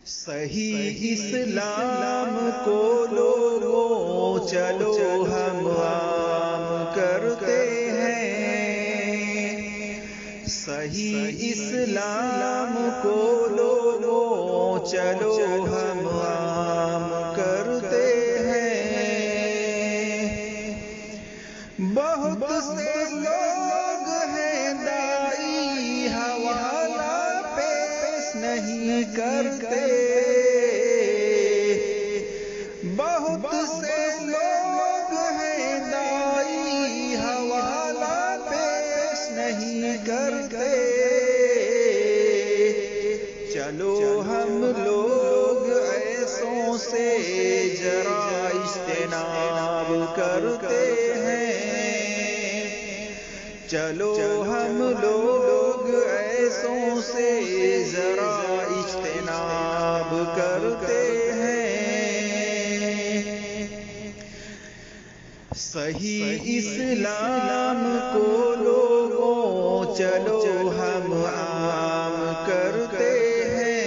صحیح اسلام کو لوگوں چلو ہم عام کرتے ہیں، صحیح اسلام کو لوگوں چلو ہم عام کرتے ہیں۔ بہت سے لوگ ہیں دائی حوالہ پیش نہیں کرتے، بہت سے لوگ ہیں دائی حوالہ پیش نہیں کرتے۔ چلو ہم لوگ ایسوں سے ذرا اجتناب کرتے ہیں، چلو ہم لوگ ایسوں سے ذرا اجتناب کرتے ہیں۔ صحیح اسلام کو لوگوں چلو ہم عام کرتے ہیں،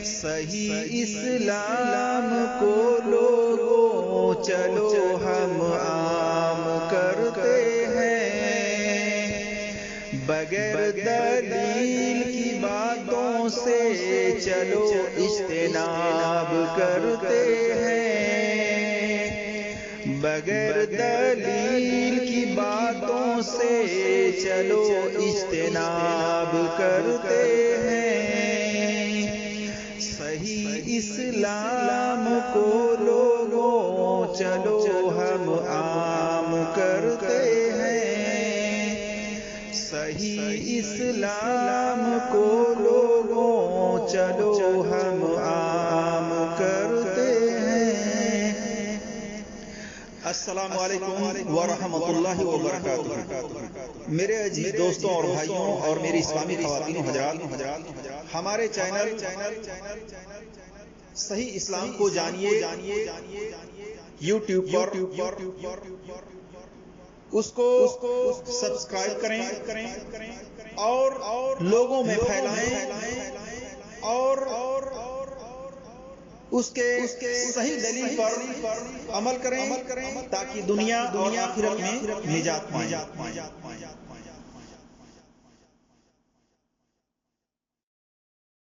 صحیح اسلام کو لوگوں چلو ہم عام کرتے ہیں۔ بغیر دلیل کی باتوں سے چلو اجتناب کرتے ہیں، بغیر دلیل کی باتوں سے چلو اجتناب کرتے ہیں۔ صحیح اسلام کو لوگوں چلو ہم عام کرتے ہیں، صحیح اسلام کو لوگوں چلو ہم عام کرتے ہیں۔ السلام علیکم ورحمۃ اللہ وبرکاتہ۔ میرے عزیز دوستوں اور بھائیوں اور میری اسلامی خواتین و حضرات، ہمارے چینل صحیح اسلام کو جانیے یوٹیوب پر اس کو سبسکرائب کریں اور لوگوں میں پھیلائیں اور اس کے صحیح دلیل پر عمل کریں تاکہ دنیا اور آخرت میں نجات پائیں۔